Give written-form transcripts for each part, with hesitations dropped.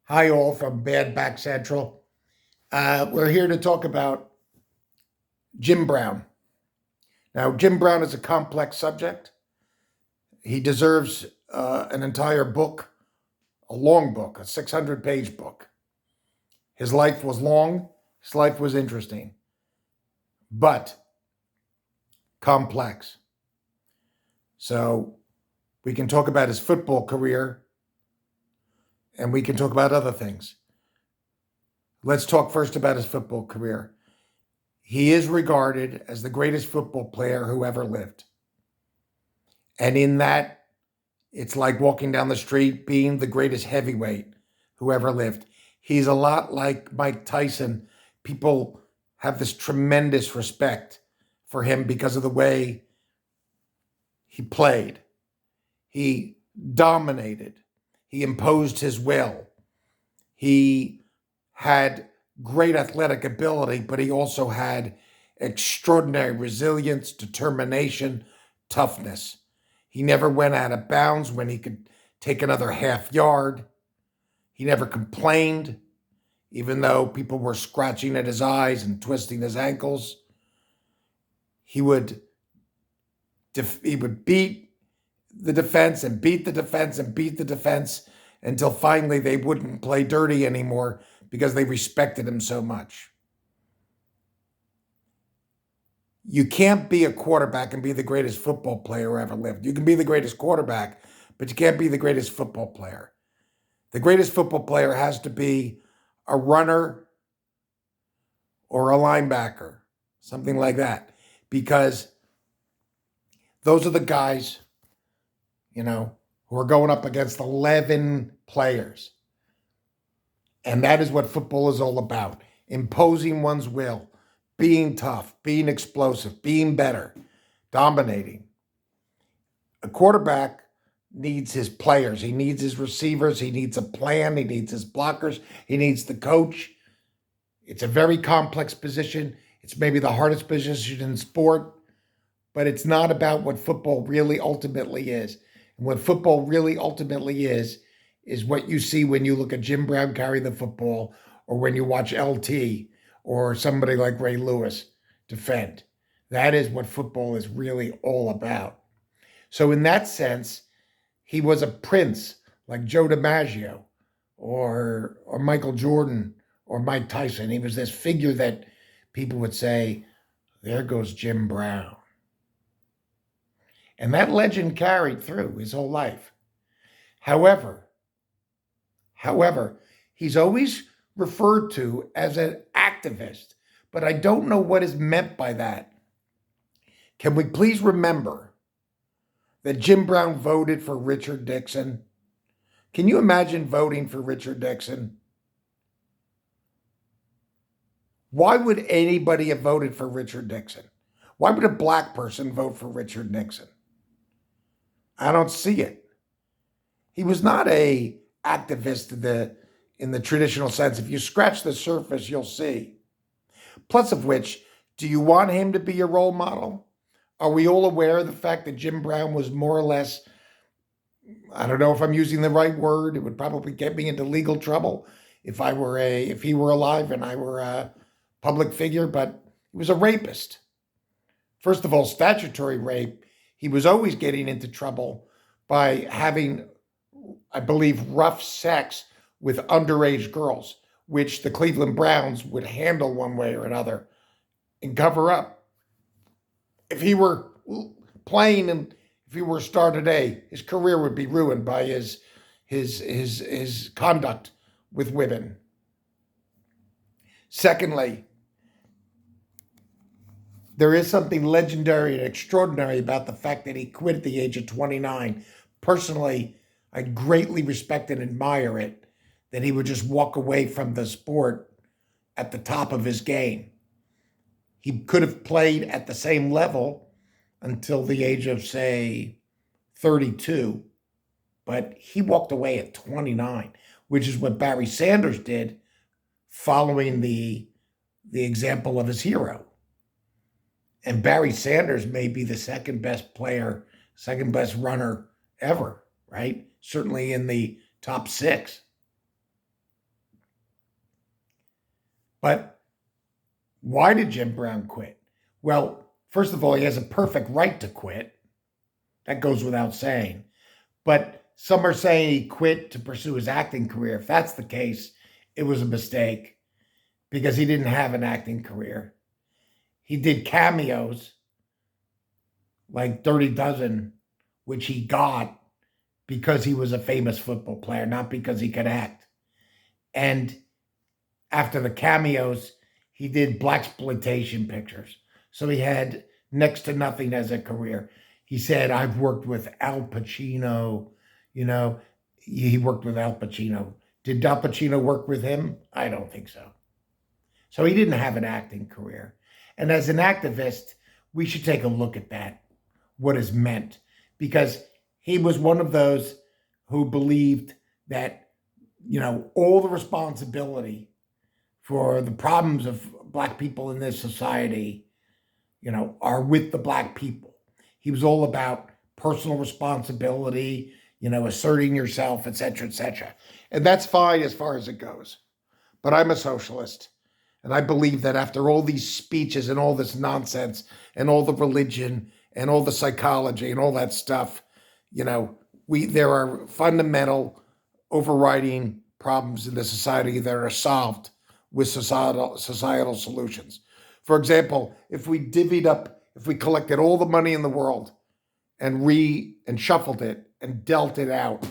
Hi, all from Bad Back Central. We're here to talk about Jim Brown. Now, Jim Brown is a complex subject. He deserves an entire book, a long book, a 600-page book. His life was long, his life was interesting, but complex. So we can talk about his football career and we can talk about other things. Let's talk first about his football career. He is regarded as the greatest football player who ever lived. And in that, it's like walking down the street being the greatest heavyweight who ever lived. He's a lot like Mike Tyson. People have this tremendous respect for him because of the way he played. He dominated. He imposed his will. He had great athletic ability, but he also had extraordinary resilience, determination, toughness. He never went out of bounds when he could take another half yard. He never complained, even though people were scratching at his eyes and twisting his ankles. He would beat the defense and beat the defense and beat the defense until finally they wouldn't play dirty anymore because they respected him so much. You can't be a quarterback and be the greatest football player who ever lived. You can be the greatest quarterback, but you can't be the greatest football player. The greatest football player has to be a runner or a linebacker, something like that, because those are the guys, who are going up against 11 players. And that is what football is all about. Imposing one's will, being tough, being explosive, being better, dominating. A quarterback needs his players. He needs his receivers. He needs a plan. He needs his blockers. He needs the coach. It's a very complex position. It's maybe the hardest position in sport, but it's not about what football really ultimately is. And what football really ultimately is what you see when you look at Jim Brown carry the football, or when you watch LT or somebody like Ray Lewis defend. That is what football is really all about. So in that sense, he was a prince like Joe DiMaggio or Michael Jordan or Mike Tyson. He was this figure that people would say, there goes Jim Brown. And that legend carried through his whole life. However, he's always referred to as an activist, but I don't know what is meant by that. Can we please remember that Jim Brown voted for Richard Nixon? Can you imagine voting for Richard Nixon? Why would anybody have voted for Richard Nixon? Why would a black person vote for Richard Nixon? I don't see it. He was not a activist in the traditional sense. If you scratch the surface, you'll see. Plus of which, do you want him to be your role model? Are we all aware of the fact that Jim Brown was more or less, I don't know if I'm using the right word, it would probably get me into legal trouble if he were alive and I were a public figure, but he was a rapist. First of all, statutory rape, he was always getting into trouble by having, I believe, rough sex with underage girls, which the Cleveland Browns would handle one way or another and cover up. If he were playing and if he were a star today, his career would be ruined by his conduct with women. Secondly, there is something legendary and extraordinary about the fact that he quit at the age of 29. Personally, I greatly respect and admire it, that he would just walk away from the sport at the top of his game. He could have played at the same level until the age of, say, 32, but he walked away at 29, which is what Barry Sanders did, following the example of his hero. And Barry Sanders may be the second best player, second best runner ever, right? Certainly in the top 6. But why did Jim Brown quit? Well, first of all, he has a perfect right to quit. That goes without saying. But some are saying he quit to pursue his acting career. If that's the case, it was a mistake because he didn't have an acting career. He did cameos, like Dirty Dozen, which he got because he was a famous football player, not because he could act. And after the cameos, he did blaxploitation pictures. So he had next to nothing as a career. He said, I've worked with Al Pacino, you know, he worked with Al Pacino. Did Al Pacino work with him? I don't think so. So he didn't have an acting career. And as an activist, we should take a look at that, what is meant, because he was one of those who believed that, all the responsibility for the problems of Black people in this society, are with the Black people. He was all about personal responsibility, asserting yourself, et cetera, et cetera. And that's fine as far as it goes. But I'm a socialist. And I believe that after all these speeches and all this nonsense and all the religion and all the psychology and all that stuff, there are fundamental overriding problems in the society that are solved with societal solutions. For example, if we collected all the money in the world and shuffled it and dealt it out,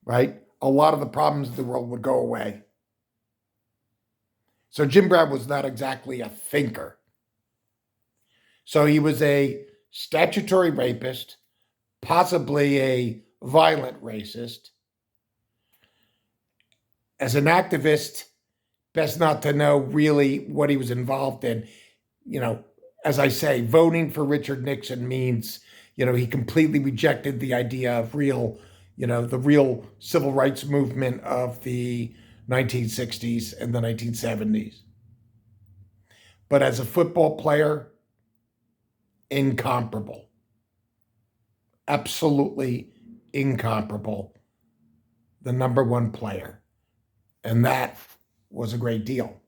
right? A lot of the problems of the world would go away. So Jim Brown was not exactly a thinker. So he was a statutory rapist, possibly a violent racist. As an activist, best not to know really what he was involved in. As I say, voting for Richard Nixon means, he completely rejected the idea of the real civil rights movement of the 1960s and the 1970s. But as a football player, incomparable. Absolutely incomparable. The number one player. And that was a great deal.